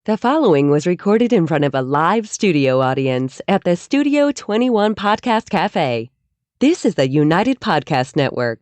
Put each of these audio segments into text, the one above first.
The following was recorded in front of a live studio audience at the Studio 21 Podcast Cafe. This is the United Podcast Network.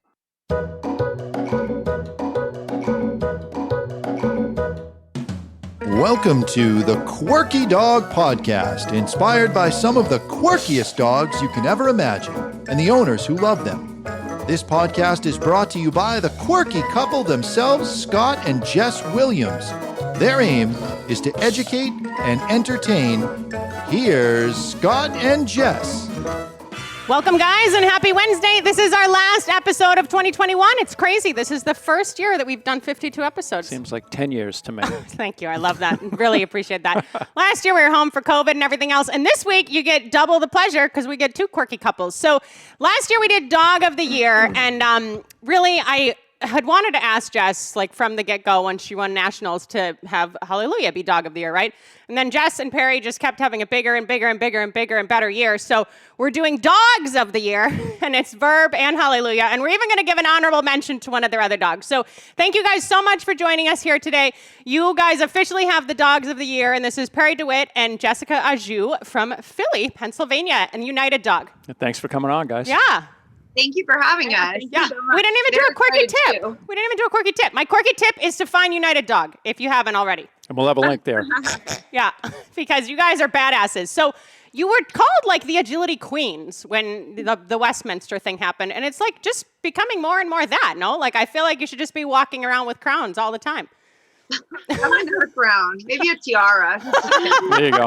Welcome to the Quirky Dog Podcast, inspired by some of the quirkiest dogs you can ever imagine and the owners who love them. This podcast is brought to you by the quirky couple themselves, Scott and Jess Williams. Their aim is to educate and entertain. Here's Scott and Jess. Welcome, guys, and happy Wednesday. This is our last episode of 2021. It's crazy. This is the first year that we've done 52 episodes. Seems like 10 years to me. Thank you. I love that. Really appreciate that. Last year we were home for COVID and everything else. And this week you get double the pleasure because we get two quirky couples. So last year we did Dog of the Year. And really, I had wanted to ask Jess, like from the get-go when she won Nationals, to have Hallelujah be Dog of the Year, right? And then Jess and Perry just kept having a bigger and bigger and bigger and bigger and better year. So we're doing Dogs of the Year, and it's Verb and Hallelujah. And we're even going to give an honorable mention to one of their other dogs. So thank you guys so much for joining us here today. You guys officially have the Dogs of the Year, and this is Perry DeWitt and Jessica Ajoux from Philly, Pennsylvania, and United Dog. Thanks for coming on, guys. Yeah. Thank you for having us. Yeah, we didn't even do a quirky tip. We didn't even do a quirky tip. My quirky tip is to find United Dog, if you haven't already. And we'll have a link there. Yeah, because you guys are badasses. So you were called like the agility queens when the Westminster thing happened. And it's like just becoming more and more that, no? Like I feel like you should just be walking around with crowns all the time. I want her crown. Maybe a tiara. There you go.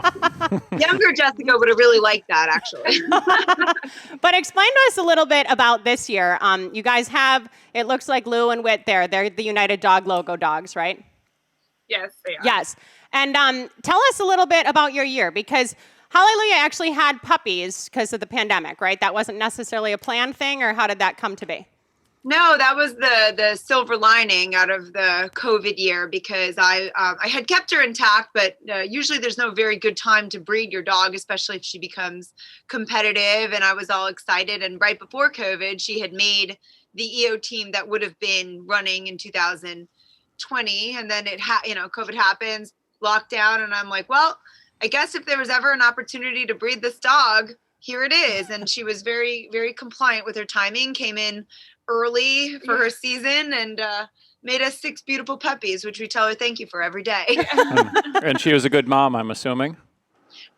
Younger Jessica would have really liked that, actually. But explain to us a little bit about this year. You guys have, it looks like Lou and Whit there. They're the United Dog logo dogs, right? Yes, they are. Yes. And tell us a little bit about your year, because Hallelujah actually had puppies because of the pandemic, right? That wasn't necessarily a planned thing, or how did that come to be? No, that was the silver lining out of the COVID year, because I had kept her intact, but usually there's no very good time to breed your dog, especially if she becomes competitive. And I was all excited. And right before COVID, she had made the EO team that would have been running in 2020. And then COVID happens, lockdown. And I'm like, well, I guess if there was ever an opportunity to breed this dog, here it is. And she was very, very compliant with her timing, came in early for her season, and made us 6 beautiful puppies, which we tell her thank you for every day. And she was a good mom, I'm assuming.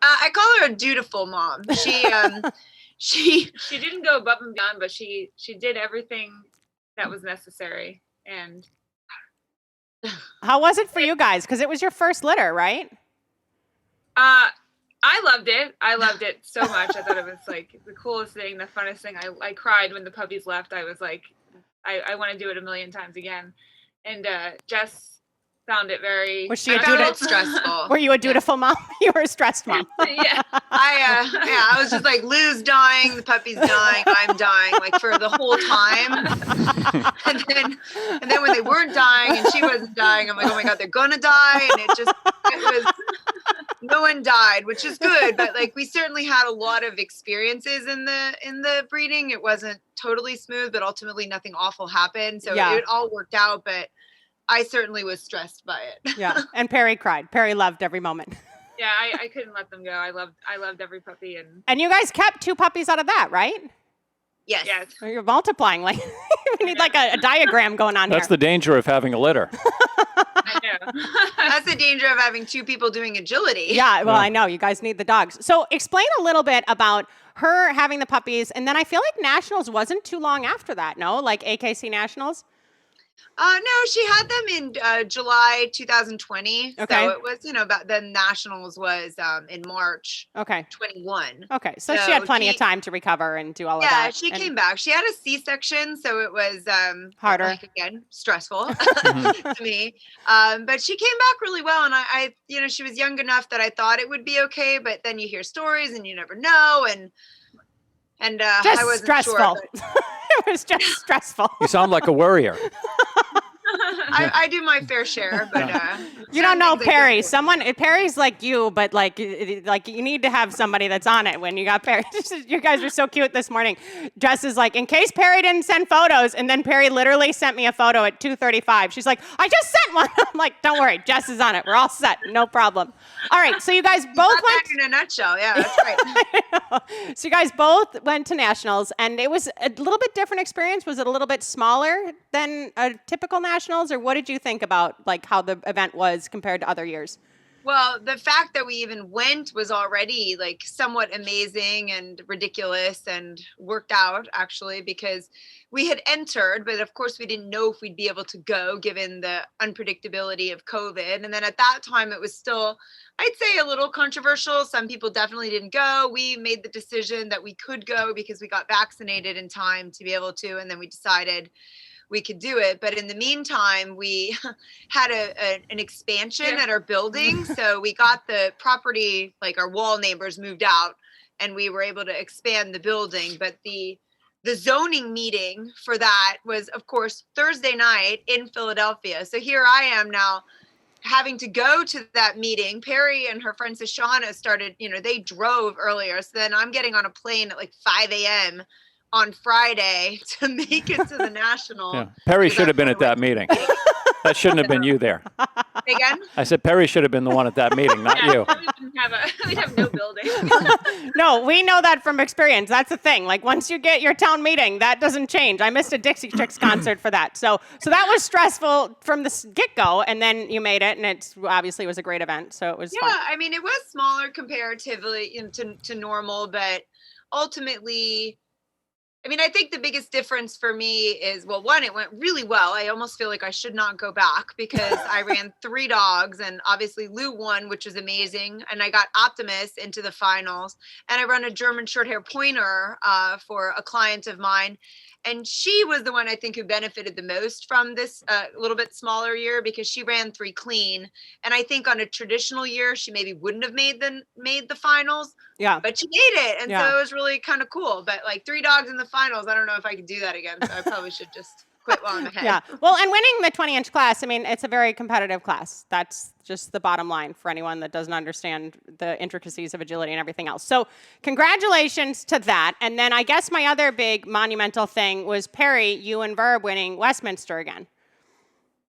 I call her a dutiful mom. She didn't go above and beyond, but she did everything that was necessary. And how was it for you guys? Because it was your first litter, right? I loved it. I loved it so much. I thought it was like the coolest thing, the funnest thing. I cried when the puppies left. I was like, I want to do it a million times again. And Jess found it very. Was she stressful? Were you a dutiful mom? You were a stressed mom. Yeah. I was just like, Lou's dying, the puppy's dying, I'm dying, like for the whole time. and then when they weren't dying and she wasn't dying, I'm like, oh my God, they're gonna die. And it was. No one died, which is good, but like we certainly had a lot of experiences in the breeding. It wasn't totally smooth, but ultimately nothing awful happened. So it all worked out, but I certainly was stressed by it. Yeah. And Perry cried. Perry loved every moment. Yeah, I couldn't let them go. I loved every puppy. And you guys kept 2 puppies out of that, right? Yes. You're multiplying. Like we need like a diagram going on. That's the danger of having a litter. I know. That's the danger of having 2 people doing agility. Yeah, well, I know. You guys need the dogs. So explain a little bit about her having the puppies. And then I feel like Nationals wasn't too long after that, no? Like AKC Nationals? No, she had them in July 2020. Okay. So it was, about the Nationals was in March 21. Okay. So she had plenty of time to recover and do all of that. Yeah, she came back. She had a C-section, so it was harder. Again, stressful to me. But she came back really well. And I she was young enough that I thought it would be okay. But then you hear stories and you never know. And just I wasn't stressful. sure. It was just stressful. You sound like a worrier. I do my fair share, but you don't know some things I Perry. don't. Perry's like you, but like you need to have somebody that's on it when you got Perry. You guys are so cute this morning. Jess is like, in case Perry didn't send photos, and then Perry literally sent me a photo at 2:35. She's like, I just sent one. I'm like, don't worry, Jess is on it. We're all set, no problem. All right, so you guys both Got went. that in a nutshell. Yeah, that's right. So you guys both went to nationals, and it was a little bit different experience. Was it a little bit smaller than a typical nationals, or what did you think about like how the event was compared to other years? Well, the fact that we even went was already like somewhat amazing and ridiculous and worked out actually, because we had entered, but of course we didn't know if we'd be able to go given the unpredictability of COVID. And then at that time it was still, I'd say, a little controversial. Some people definitely didn't go. We made the decision that we could go because we got vaccinated in time to be able to, and then we decided we could do it. But in the meantime, we had an expansion at our building. So we got the property, like our wall neighbors moved out, and we were able to expand the building. But the zoning meeting for that was, of course, Thursday night in Philadelphia. So here I am now having to go to that meeting. Perry and her friend Shoshana started, they drove earlier. So then I'm getting on a plane at like 5 a.m. on Friday to make it to the National. Yeah. Perry should have been at that meeting. That shouldn't have been you there. Again? I said Perry should have been the one at that meeting, not you. We'd have no building. No, we know that from experience. That's the thing. Like once you get your town meeting, that doesn't change. I missed a Dixie Chicks concert for that. So that was stressful from the get-go, and then you made it, and it obviously was a great event. So it was fun. I mean, it was smaller comparatively to normal, but ultimately, I mean, I think the biggest difference for me is, well, one, it went really well. I almost feel like I should not go back because I ran 3 dogs, and obviously Lou won, which was amazing. And I got Optimus into the finals, and I run a German Shorthair Pointer for a client of mine. And she was the one I think who benefited the most from this little bit smaller year because she ran 3 clean. And I think on a traditional year, she maybe wouldn't have made the finals. Yeah. But she made it. And so it was really kind of cool. But like 3 dogs in the finals, I don't know if I could do that again. So I probably should just quit while I'm ahead. Yeah. Well, and winning the 20-inch class, I mean, it's a very competitive class. That's just the bottom line for anyone that doesn't understand the intricacies of agility and everything else. So congratulations to that. And then I guess my other big monumental thing was Perry, you and Verb winning Westminster again.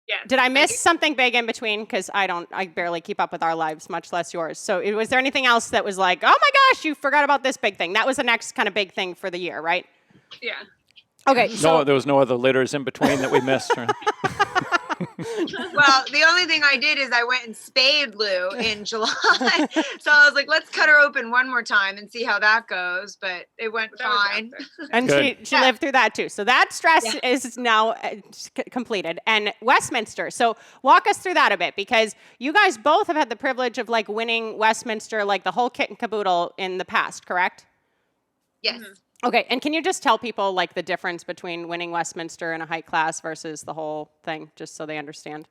Yeah. Did I miss something big in between? Because I barely keep up with our lives, much less yours. So was there anything else that was like, oh my gosh, you forgot about this big thing? That was the next kind of big thing for the year, right? Yeah. Okay. No, there was no other litters in between that we missed. Right? Well, the only thing I did is I went and spayed Lou in July. So I was like, let's cut her open one more time and see how that goes. But it went fine. And she lived through that too. So that stress is now completed. And Westminster. So walk us through that a bit, because you guys both have had the privilege of like winning Westminster, like the whole kit and caboodle in the past, correct? Yes. Mm-hmm. Okay, and can you just tell people like the difference between winning Westminster in a height class versus the whole thing, just so they understand?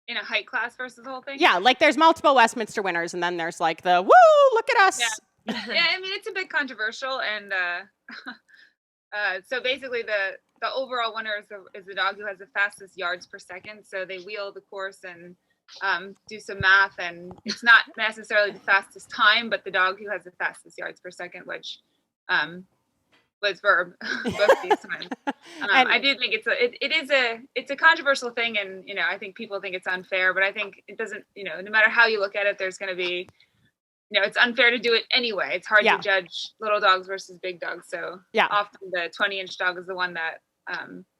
In a height class versus the whole thing? Yeah, like there's multiple Westminster winners, and then there's like the woo, look at us. Yeah, I mean, it's a bit controversial, and so basically the overall winner is the dog who has the fastest yards per second. So they wheel the course and do some math, and it's not necessarily the fastest time, but the dog who has the fastest yards per second, which was Verb both these times. I do think it's a controversial thing, and I think people think it's unfair, but I think it doesn't. No matter how you look at it, there's going to be, it's unfair to do it anyway. It's hard to judge little dogs versus big dogs. So often the 20-inch dog is the one that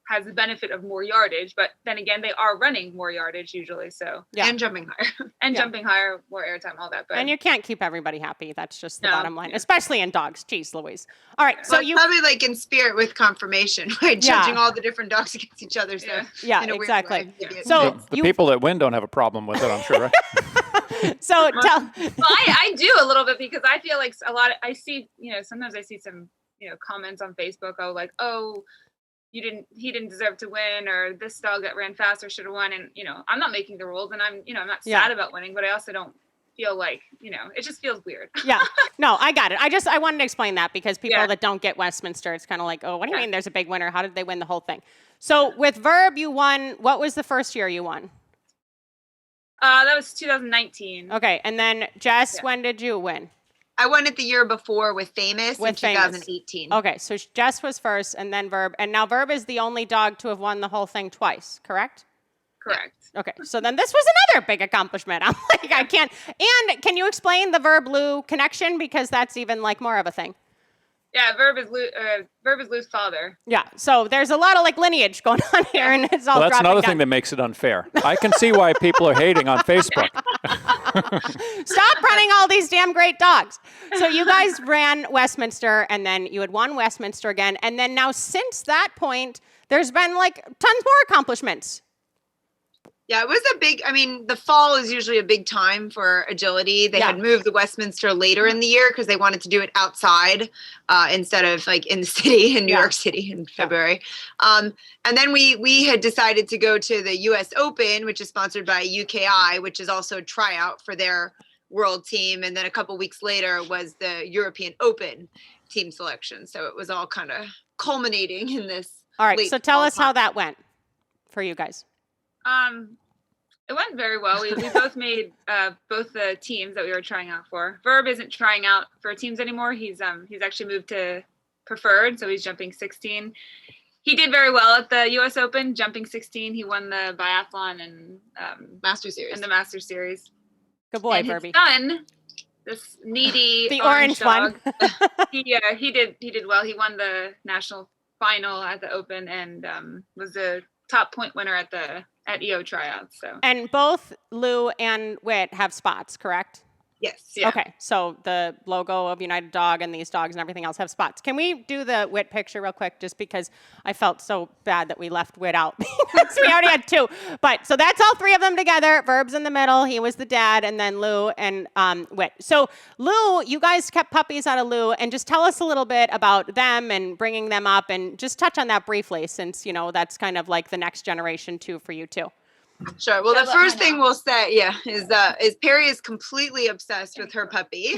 has the benefit of more yardage, but then again, they are running more yardage usually. So and jumping higher, jumping higher, more airtime, all that. But and you can't keep everybody happy. That's just the bottom line, especially in dogs. Jeez Louise. All right, so you probably like in spirit with confirmation, right? Judging all the different dogs against each other. So exactly. So the people that win don't have a problem with it, I'm sure, right? So well, I do a little bit, because I feel like I see, sometimes I see some, comments on Facebook, he didn't deserve to win, or this dog that ran faster should have won. And, I'm not making the rules, and I'm not sad about winning, but I also don't feel like, it just feels weird. Yeah, no, I got it. I wanted to explain that, because people that don't get Westminster, it's kind of like, oh, what do you mean there's a big winner? How did they win the whole thing? So with Verb, you won. What was the first year you won? That was 2019. Okay, and then Jess, when did you win? I won it the year before with Famous in 2018. Okay, so Jess was first, and then Verb, and now Verb is the only dog to have won the whole thing twice, correct? Correct. Okay, so then this was another big accomplishment. I'm like, I can't. And can you explain the Verb Lou connection, because that's even like more of a thing? Yeah, Verb is Lou's father. Yeah, so there's a lot of like lineage going on here, and it's all. Well, that's dropping another down. thing that makes it unfair. I can see why people are hating on Facebook. Stop running all these damn great dogs. So you guys ran Westminster, and then you had won Westminster again, and then now since that point, there's been like tons more accomplishments. Yeah, it was the fall is usually a big time for agility. They had moved the Westminster later in the year because they wanted to do it outside instead of like in the city, in New York City in February. And then we had decided to go to the US Open, which is sponsored by UKI, which is also a tryout for their world team. And then a couple weeks later was the European Open team selection. So it was all kind of culminating in this. All right, so tell us how that went for you guys. It went very well. We both made both the teams that we were trying out for. Verb isn't trying out for teams anymore. He's actually moved to preferred, so he's jumping 16. He did very well at the U.S. Open, jumping 16. He won the biathlon and Master Series. And the Master Series. Good boy, and Verby. His son, this needy the orange dog, one. he did well. He won the national final at the Open and was the top point winner at EO tryouts. So. And both Lou and Whit have spots, correct? Yes. Yeah. Okay, so the logo of United Dog and these dogs and everything else have spots. Can we do the Whit picture real quick, just because I felt so bad that we left Whit out? Because we already had two. But so that's all three of them together. Verb's in the middle. He was the dad, and then Lou and Whit. So Lou, you guys kept puppies out of Lou, and just tell us a little bit about them and bringing them up, and just touch on that briefly, since that's kind of like the next generation too for you too. Sure. Well, the first thing we'll say, is Perry is completely obsessed with her puppy,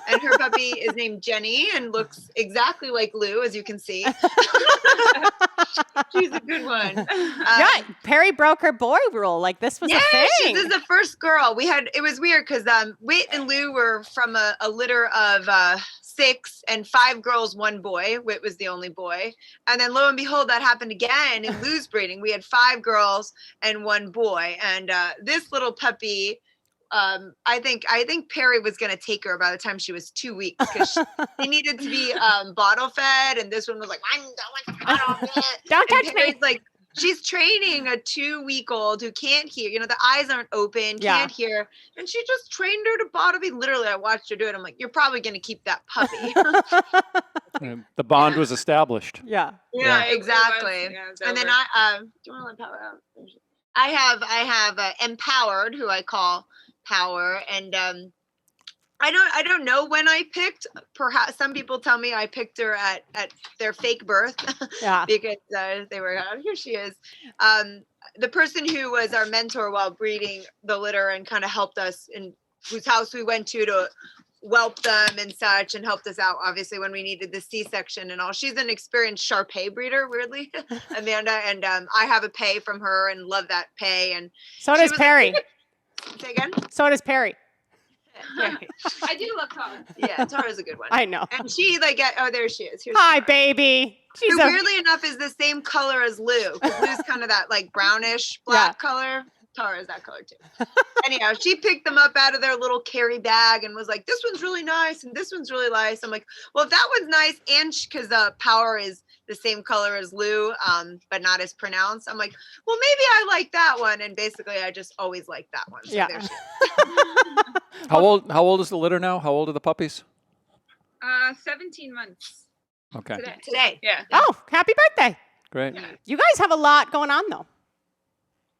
and her puppy is named Jenny and looks exactly like Lou, as you can see. She's a good one. Perry broke her boy rule. Like, this was a thing. This is the first girl we had. It was weird because Whit and Lou were from a litter of 6 and 5 girls, 1 boy. Whit was the only boy. And then lo and behold, that happened again in Lou's breeding. We had 5 girls and 1 boy. And this little puppy, I think Perry was going to take her by the time she was 2 weeks, because she needed to be bottle fed. And this one was like, I'm going bottle fed. Don't touch me. Like, she's training a 2-week-old who can't hear. The eyes aren't open, can't hear. And she just trained her to bottle feed. Literally, I watched her do it. I'm like, you're probably going to keep that puppy. The bond was established. Yeah, exactly. And then do you want to let Power out? I have Empowered, who I call Power, and I don't know when I picked. Perhaps some people tell me I picked her at their fake birth, because they were, here she is. The person who was our mentor while breeding the litter and kind of helped us, and whose house we went to whelp them and such, and helped us out obviously when we needed the C-section and all. She's an experienced Shar-Pei breeder, weirdly, Amanda, and I have a Pei from her and love that Pei. And so does Perry. Say again? So does Perry. I do love Tara. Yeah, Tara's a good one. I know. And she there she is. Here's Hi, Tara. baby. Who, weirdly enough, is the same color as Lou. Because Lou's kind of that like brownish black color. Tara is that color too. Anyhow, she picked them up out of their little carry bag and was like, this one's really nice and this one's really nice. I'm like, well, if that one's nice, and because Power is the same color as Lou, but not as pronounced, I'm like, well, maybe I like that one. And basically, I just always liked that one. So there she is. How old is the litter now? How old are the puppies? 17 months. Okay. Today. Yeah. Oh, happy birthday. Great. You guys have a lot going on, though.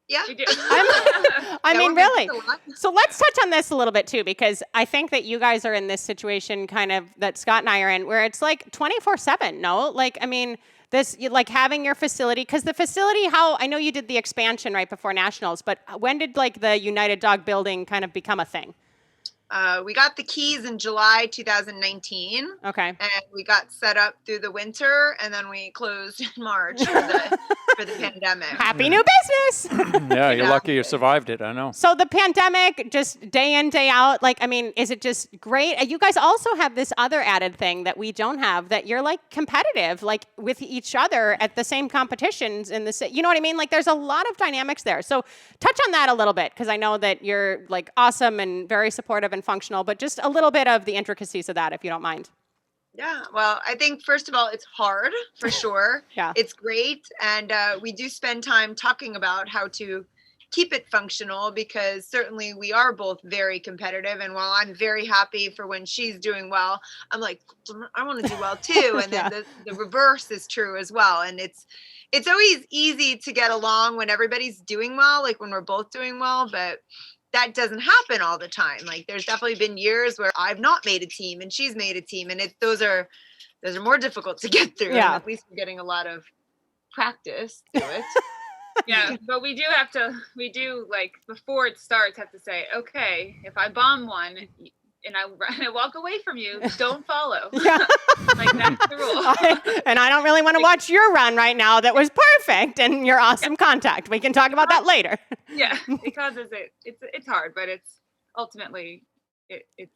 Yeah. We do. I mean, really. So let's touch on this a little bit, too, because I think that you guys are in this situation kind of that Scott and I are in, where it's like 24/7, no? Like, I mean, like having your facility, because the facility, I know you did the expansion right before Nationals, but when did like the United Dog building kind of become a thing? We got the keys in July 2019. Okay. And we got set up through the winter, and then we closed in March for the for the pandemic. Happy new business. Yeah, you're lucky you survived it. I know. So the pandemic, just day in, day out, like, I mean, is it just great? You guys also have this other added thing that we don't have, that you're like competitive, like with each other at the same competitions in the, you know what I mean? Like there's a lot of dynamics there. So touch on that a little bit, because I know that you're like awesome and very supportive and functional, but just a little bit of the intricacies of that, if you don't mind. Yeah, well, I think first of all, it's hard for sure. Yeah. It's great. And we do spend time talking about how to keep it functional, because certainly we are both very competitive. And while I'm very happy for when she's doing well, I'm like, I want to do well too. And then the reverse is true as well. And it's always easy to get along when everybody's doing well, like when we're both doing well, but that doesn't happen all the time. Like there's definitely been years where I've not made a team and she's made a team, and those are more difficult to get through. Yeah. And at least we're getting a lot of practice to it. Yeah, but we do like before it starts have to say, okay, if I bomb one and I walk away from you, don't follow. Yeah. Like that's the rule. And I don't really want to watch your run right now that was perfect and your awesome contact. We can talk about that later. Yeah, because it's hard, but it's ultimately it's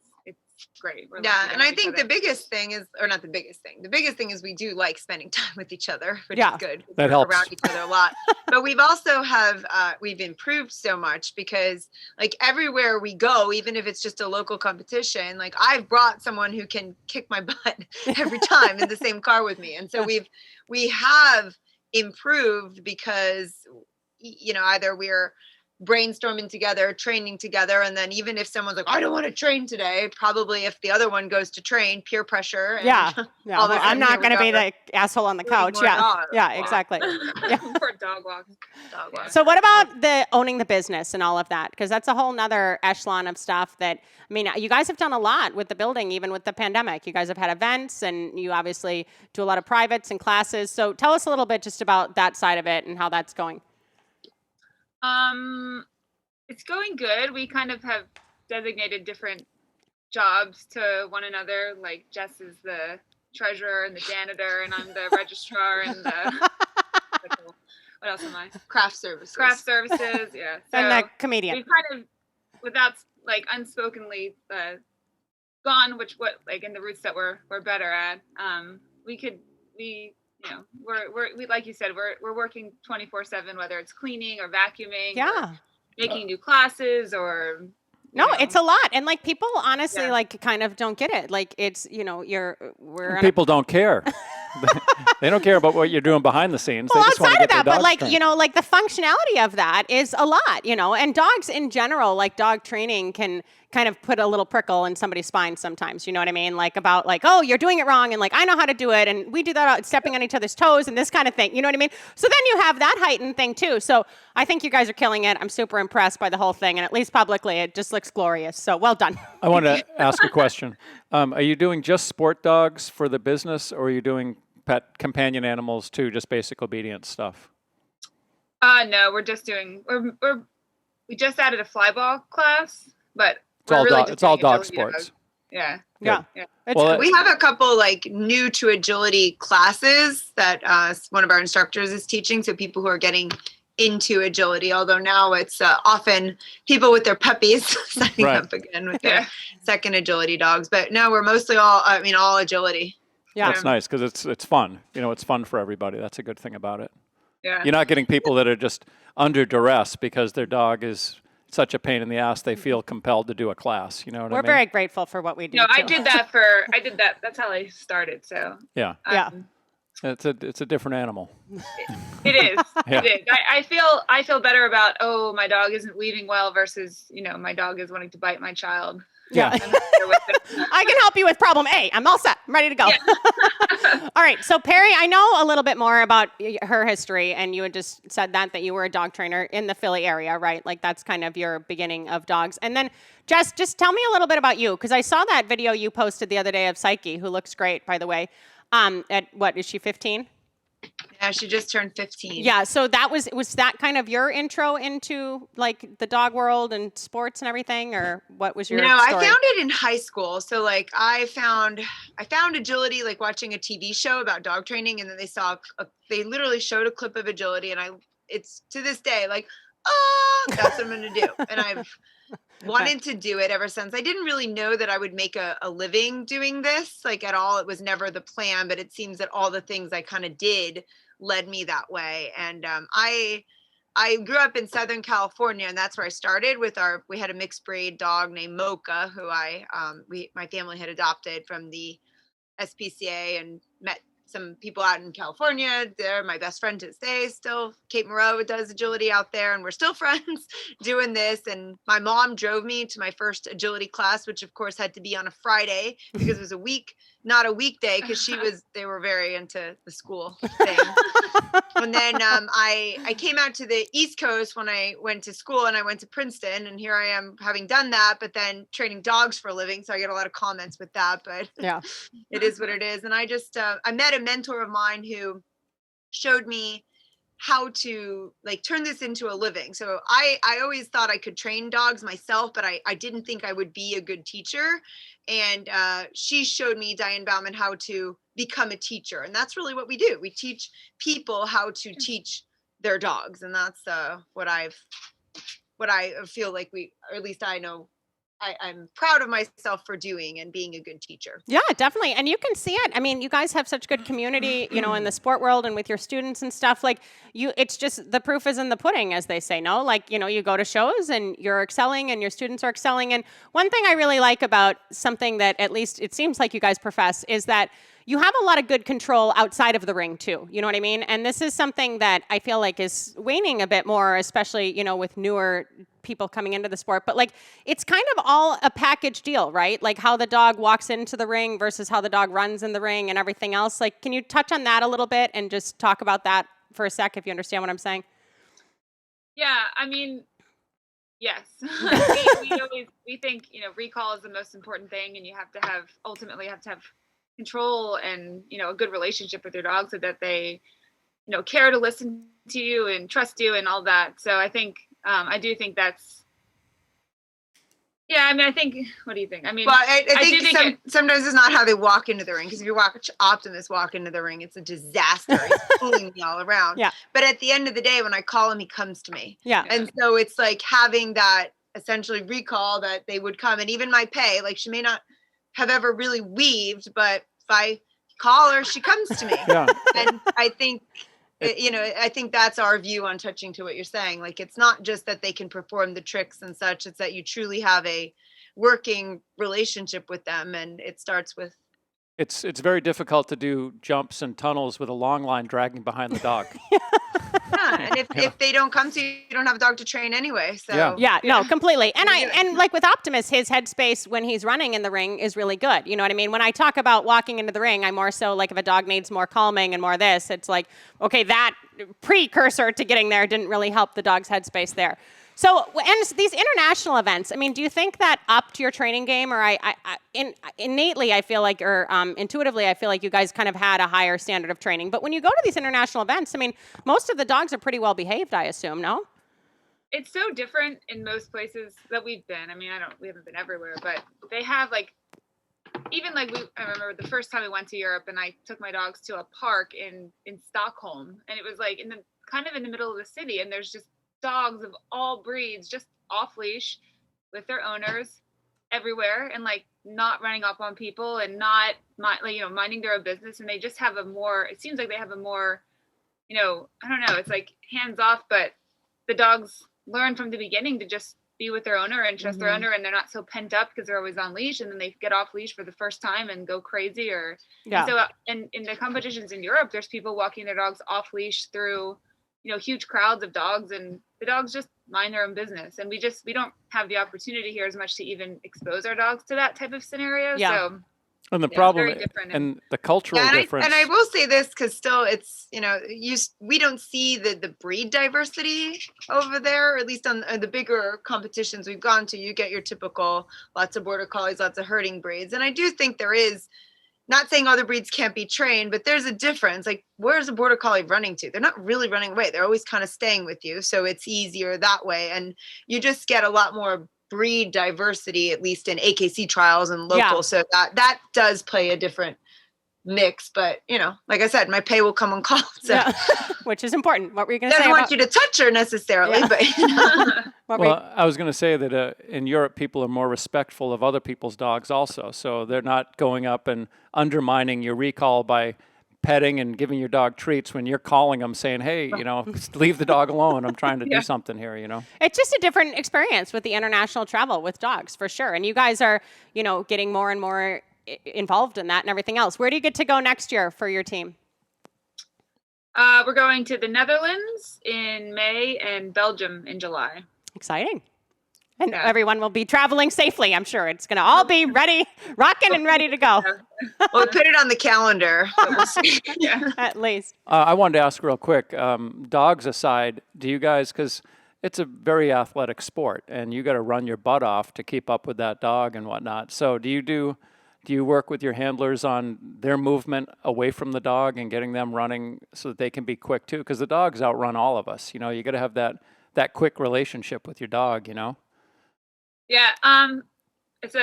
great. We're Yeah, lucky to and I have each think other. the biggest thing is, or not the biggest thing, the biggest thing is we do like spending time with each other, which Yeah. is good. That We're helps. around each other a lot. But we've also we've improved so much, because like everywhere we go, even if it's just a local competition, like I've brought someone who can kick my butt every time in the same car with me. And so we have improved, because either we're brainstorming together, training together, and then even if someone's like, I don't want to train today, probably if the other one goes to train, peer pressure. And Yeah. all of a Well, I'm sudden, not here we going to be go. the asshole on the Three couch. more Yeah. dogs. Yeah, Wow. exactly. Yeah. Poor dog walk. Dog walk. So what about the owning the business and all of that? Because that's a whole nother echelon of stuff that, I mean, you guys have done a lot with the building, even with the pandemic. You guys have had events, and you obviously do a lot of privates and classes. So tell us a little bit just about that side of it and how that's going. It's going good. We kind of have designated different jobs to one another. Like Jess is the treasurer and the janitor, and I'm the registrar and the what else am I? Craft services. Craft services. Yeah. So And the comedian. we've kind of, without like unspokenly gone, what like in the routes that we're better at. We're like you said, we're working 24/7, whether it's cleaning or vacuuming. Yeah. Or making new classes or No, you know. it's a lot. And like people honestly Yeah. like kind of don't get it. Like it's, we're on a People don't care. They don't care about what you're doing behind the scenes. Well, they just want to outside of get that, their but dogs like, trained. like the functionality of that is a lot, and dogs in general, like dog training can kind of put a little prickle in somebody's spine sometimes, you know what I mean? Like about like, oh, you're doing it wrong. And like, I know how to do it. And we do that stepping on each other's toes and this kind of thing, you know what I mean? So then you have that heightened thing too. So I think you guys are killing it. I'm super impressed by the whole thing. And at least publicly, it just looks glorious. So well done. I want to ask a question. Are you doing just sport dogs for the business, or are you doing pet companion animals too, just basic obedience stuff? No, we're just doing we just added a flyball class, but It's all dog sports. Yeah. Yeah. It's Well, We have a couple like new to agility classes that one of our instructors is teaching. So people who are getting into agility, although now it's often people with their puppies signing Right. up again with their second agility dogs. But no, we're mostly all agility. yeah. That's nice because it's fun. It's fun for everybody. That's a good thing about it. Yeah. You're not getting people that are just under duress because their dog is such a pain in the ass. They feel compelled to do a class. You know what I We're mean? very grateful for what we do. No, I too. did that. That's how I started. So Yeah. Yeah. It's a different animal. it is. Yeah. It is. I feel better about, my dog isn't leaving well versus, my dog is wanting to bite my child. Yeah. I'm there with it. I can help you with problem A. I'm all set. I'm ready to go. All right. So Perry, I know a little bit more about her history, and you had just said that you were a dog trainer in the Philly area, right? Like that's kind of your beginning of dogs. And then Jess, just tell me a little bit about you, because I saw that video you posted the other day of Psyche, who looks great, by the way. At what is she, 15? Yeah, she just turned 15. Yeah, so that was that kind of your intro into like the dog world and sports and everything, or what was your No, story? I found it in high school. So like I found agility like watching a TV show about dog training, and then they literally showed a clip of agility, and it's to this day like, oh, that's what I'm gonna do. And I've wanted to do it ever since. I didn't really know that I would make a living doing this like at all. It was never the plan, but it seems that all the things I kind of did led me that way. And I grew up in Southern California, and that's where I started with we had a mixed breed dog named Mocha, who my family had adopted from the SPCA, and met some people out in California. They're my best friend to this day, still. Kate Moreau does agility out there, and we're still friends doing this. And my mom drove me to my first agility class, which of course had to be on a Friday because it was not a weekday, because they were very into the school thing. And then I came out to the East Coast when I went to school, and I went to Princeton, and here I am having done that, but then training dogs for a living. So I get a lot of comments with that, but yeah, it is what it is. And I just, I met a mentor of mine who showed me how to like turn this into a living. So I always thought I could train dogs myself, but I didn't think I would be a good teacher. And she showed me, Diane Bauman, how to become a teacher. And that's really what we do. We teach people how to teach their dogs. And that's what I feel like or at least I know I'm proud of myself for doing and being a good teacher. Yeah, definitely. And you can see it. I mean, you guys have such good community, in the sport world and with your students and stuff. Like it's just the proof is in the pudding, as they say, no? Like, you go to shows and you're excelling and your students are excelling. And one thing I really like about something that at least it seems like you guys profess is that you have a lot of good control outside of the ring too. You know what I mean? And this is something that I feel like is waning a bit more, especially, with newer people coming into the sport. But like, it's kind of all a package deal, right? Like how the dog walks into the ring versus how the dog runs in the ring and everything else. Like, can you touch on that a little bit and just talk about that for a sec, if you understand what I'm saying? Yeah, I mean, yes. we think, recall is the most important thing, and you ultimately have to have control and, a good relationship with your dog so that they, care to listen to you and trust you and all that. So I think, I do think that's, yeah, I mean, what do you think? I mean, well, I think sometimes it's not how they walk into the ring, because if you watch Optimus walk into the ring, it's a disaster. He's pulling me all around. Yeah. But at the end of the day, when I call him, he comes to me. Yeah. And so it's like having that essentially recall that they would come. And even my pay, like she may not have ever really weaved, but if I call her, she comes to me. Yeah. And I think, I think that's our view on touching to what you're saying. Like, it's not just that they can perform the tricks and such. It's that you truly have a working relationship with them. And it starts with. It's very difficult to do jumps and tunnels with a long line dragging behind the dog. Yeah, and if they don't come to you, you don't have a dog to train anyway. So yeah, no, completely. And like with Optimus, his headspace when he's running in the ring is really good. You know what I mean? When I talk about walking into the ring, I'm more so like if a dog needs more calming and more of this, it's like, okay, that precursor to getting there didn't really help the dog's headspace there. So, and these international events, I mean, do you think that upped your training game, or innately, I feel like, or intuitively, I feel like you guys kind of had a higher standard of training. But when you go to these international events, I mean, most of the dogs are pretty well behaved, I assume, no? It's so different in most places that we've been. I mean, we haven't been everywhere, but they have like, even like I remember the first time we went to Europe, and I took my dogs to a park in Stockholm, and it was like kind of in the middle of the city, and there's just dogs of all breeds just off leash with their owners everywhere, and like not running up on people and not minding their own business. And they just have it seems like they have a more, I don't know, it's like hands off, but the dogs learn from the beginning to just be with their owner and trust their owner, and they're not so pent up because they're always on leash, and then they get off leash for the first time and go crazy. And so in the competitions in Europe, there's people walking their dogs off leash through huge crowds of dogs, and the dogs just mind their own business. And we don't have the opportunity here as much to even expose our dogs to that type of scenario. Yeah. So, and the problem and the cultural difference. And I will say this, because still it's, we don't see the breed diversity over there, or at least on the bigger competitions we've gone to. You get your typical, lots of border collies, lots of herding breeds. And I do think there is not saying other breeds can't be trained, but there's a difference. Like, where's a Border Collie running to? They're not really running away. They're always kind of staying with you. So it's easier that way. And you just get a lot more breed diversity, at least in AKC trials and local. Yeah. So that does play a different mix. But, you know, like I said, my pay will come on call. So Which is important. What were you going to say? doesn't want you to touch her necessarily, but you know. Well, I was going to say that in Europe, people are more respectful of other people's dogs also. So they're not going up and undermining your recall by petting and giving your dog treats when you're calling them saying, hey, you know, leave the dog alone. I'm trying to do something here, you know. It's just a different experience with the international travel with dogs, for sure. And you guys are, you know, getting more and more involved in that and everything else. Where do you get to go next year for your team? We're going to the Netherlands in May and Belgium in July. Exciting. And everyone will be traveling safely, I'm sure. It's going to all be ready, rocking and ready to go. We'll put it on the calendar. But we'll see. At least. I wanted to ask real quick, dogs aside, do you guys, because it's a very athletic sport and you got to run your butt off to keep up with that dog and whatnot. So do you work with your handlers on their movement away from the dog and getting them running so that they can be quick too? Because the dogs outrun all of us. You know, you got to have that quick relationship with your dog, you know? Yeah. It's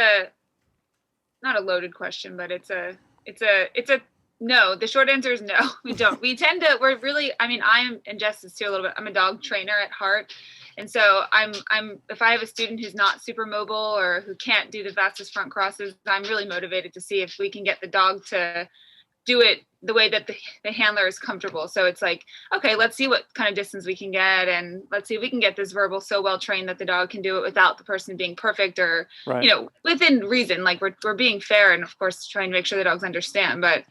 not a loaded question, but it's a no. The short answer is no. We don't. We're really, I mean, and Jess is too a little bit, I'm a dog trainer at heart. And so if I have a student who's not super mobile or who can't do the fastest front crosses, I'm really motivated to see if we can get the dog to do it the way that the handler is comfortable. So it's like, okay, let's see what kind of distance we can get. And let's see if we can get this verbal so well trained that the dog can do it without the person being perfect or, you know, within reason. Like we're being fair and of course trying to make sure the dogs understand, but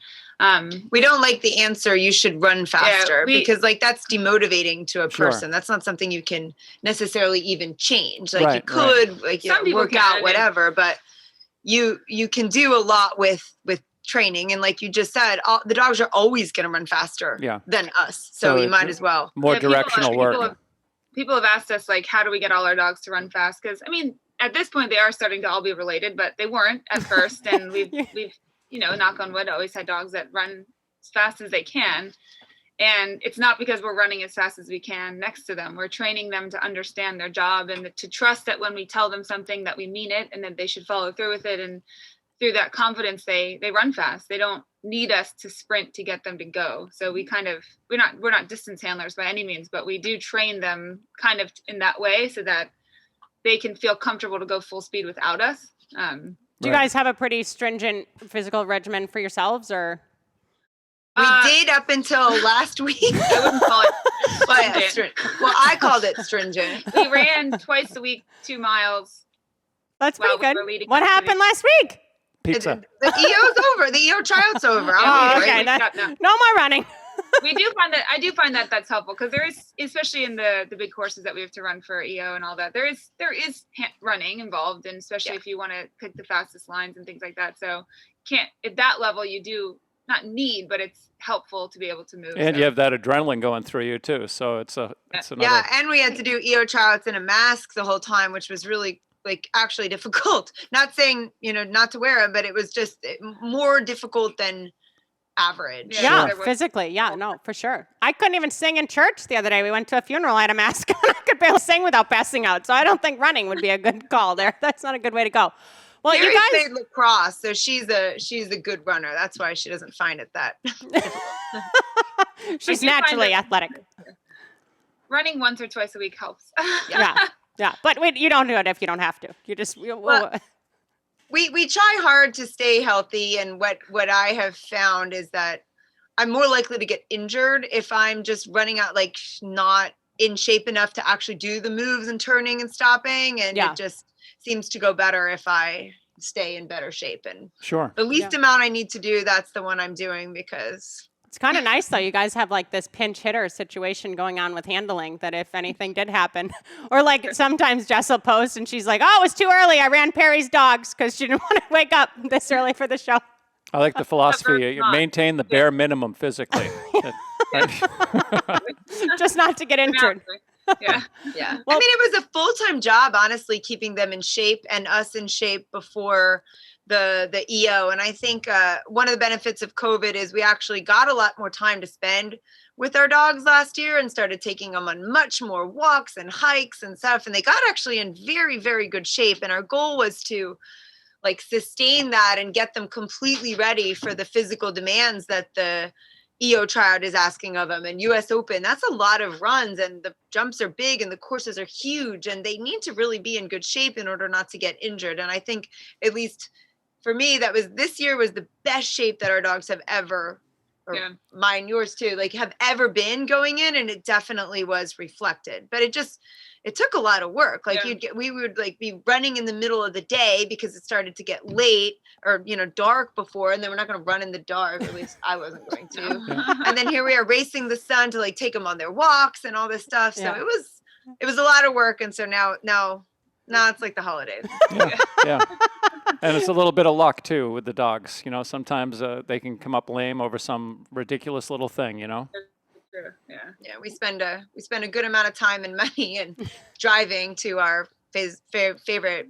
we don't like the answer, you should run faster, because like that's demotivating to a person. That's not something you can necessarily even change. Like you could like, you know, work out, whatever, but you can do a lot with training. And like you just said, the dogs are always going to run faster than us. So you might as well. More directional work. People have asked us, like, how do we get all our dogs to run fast? Because, I mean, at this point, they are starting to all be related, but they weren't at first. And we've you know, knock on wood, always had dogs that run as fast as they can. And it's not because we're running as fast as we can next to them. We're training them to understand their job and to trust that when we tell them something that we mean it and that they should follow through with it. And through that confidence, they run fast. They don't need us to sprint to get them to go. So we're not distance handlers by any means, but we do train them kind of in that way so that they can feel comfortable to go full speed without us. Do you guys have a pretty stringent physical regimen for yourselves, or? We did up until last week. I wouldn't call it stringent. Well, I called it stringent. We ran twice a week, 2 miles. That's pretty good. What happened last week? Pizza. The EO's over. The EO tryout's over. Okay. No more running. I do find that that's helpful because there is, especially in the big courses that we have to run for EO and all that, there is running involved, and especially if you want to pick the fastest lines and things like that. So at that level, you do not need, but it's helpful to be able to move. And you have that adrenaline going through you too. So it's another. Yeah, and we had to do EO tryouts in a mask the whole time, which was really like actually difficult. Not saying, you know, not to wear it, but it was just more difficult than average. Yeah, physically. Yeah, no, for sure. I couldn't even sing in church the other day. We went to a funeral, I had a mask on. I could barely sing without passing out. So I don't think running would be a good call there. That's not a good way to go. Well, Mary you guys played lacrosse, so she's a good runner. That's why she doesn't find it that she's naturally athletic. Running once or twice a week helps. Yeah. But you don't do it if you don't have to. You just we try hard to stay healthy, and what I have found is that I'm more likely to get injured if I'm just running out, like not in shape enough to actually do the moves and turning and stopping, and it just seems to go better if I stay in better shape. And the least amount I need to do, that's the one I'm doing, because it's kind of nice though. You guys have like this pinch hitter situation going on with handling, that if anything did happen, or like sometimes Jess will post and she's like, oh, it was too early. I ran Perry's dogs because she didn't want to wake up this early for the show. I like the philosophy. You maintain the bare minimum physically. Just not to get injured. Yeah. Well, I mean, it was a full-time job, honestly, keeping them in shape and us in shape before the EO. And I think one of the benefits of COVID is we actually got a lot more time to spend with our dogs last year and started taking them on much more walks and hikes and stuff. And they got actually in very, very good shape. And our goal was to like sustain that and get them completely ready for the physical demands that the EO tryout is asking of them. And US Open, that's a lot of runs, and the jumps are big and the courses are huge, and they need to really be in good shape in order not to get injured. And I think, at least for me, this year was the best shape that our dogs have ever, or mine, yours too, like have ever been going in. And it definitely was reflected, but it took a lot of work. Like we would like be running in the middle of the day because it started to get late or, dark before. And then we're not going to run in the dark. At least I wasn't going to. And then here we are racing the sun to like take them on their walks and all this stuff. So it was a lot of work. And so now it's like the holidays. Yeah. And it's a little bit of luck too with the dogs. Sometimes they can come up lame over some ridiculous little thing, True. Yeah. We spend a good amount of time and money and driving to our favorite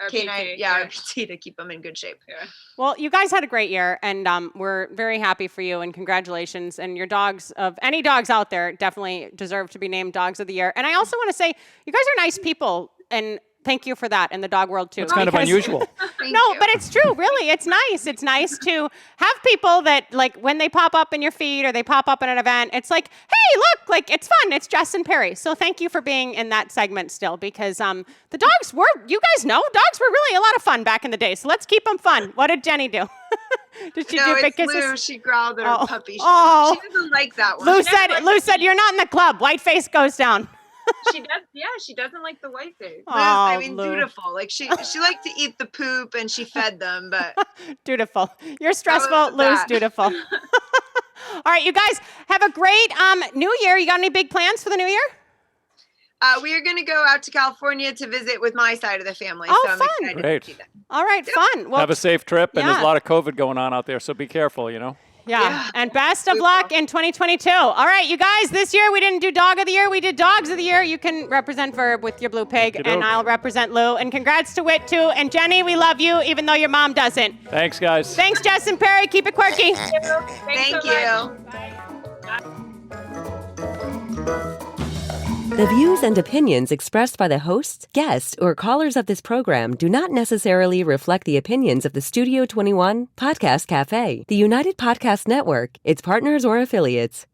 Canine, RPT to keep them in good shape. Yeah. Well, you guys had a great year, and we're very happy for you, and congratulations. And your dogs, of any dogs out there, definitely deserve to be named Dogs of the Year. And I also want to say, you guys are nice people, and thank you for that in the dog world too. It's kind of unusual. But it's true, really. It's nice. It's nice to have people that, like, when they pop up in your feed or they pop up in an event, it's like, hey, look, like, it's fun. It's Jess and Perry. So thank you for being in that segment still, because the dogs were, you guys know, dogs were really a lot of fun back in the day. So let's keep them fun. What did Jenny do? Did she do big kisses? Lou. She growled at her puppy. She doesn't like that one. Lou said, you're not in the club. White face goes down. She does. Yeah, she doesn't like the white face. Dutiful. Like she liked to eat the poop and she fed them, but dutiful. You're stressful. Lou's dutiful. All right, you guys have a great New Year. You got any big plans for the New Year? We are going to go out to California to visit with my side of the family. Oh, so I'm fun! excited Great. to do that. All right, fun. Well, have a safe trip, and there's a lot of COVID going on out there, so be careful. Yeah, and best of luck in 2022. All right, you guys, this year we didn't do Dog of the Year, we did Dogs of the Year. You can represent Verb with your blue pig, and I'll represent Lou. And congrats to Whit, too. And Jenny, we love you, even though your mom doesn't. Thanks, guys. Thanks, Jess and Perry. Keep it quirky. Thank you. The views and opinions expressed by the hosts, guests, or callers of this program do not necessarily reflect the opinions of the Studio 21 Podcast Cafe, the United Podcast Network, its partners, or affiliates.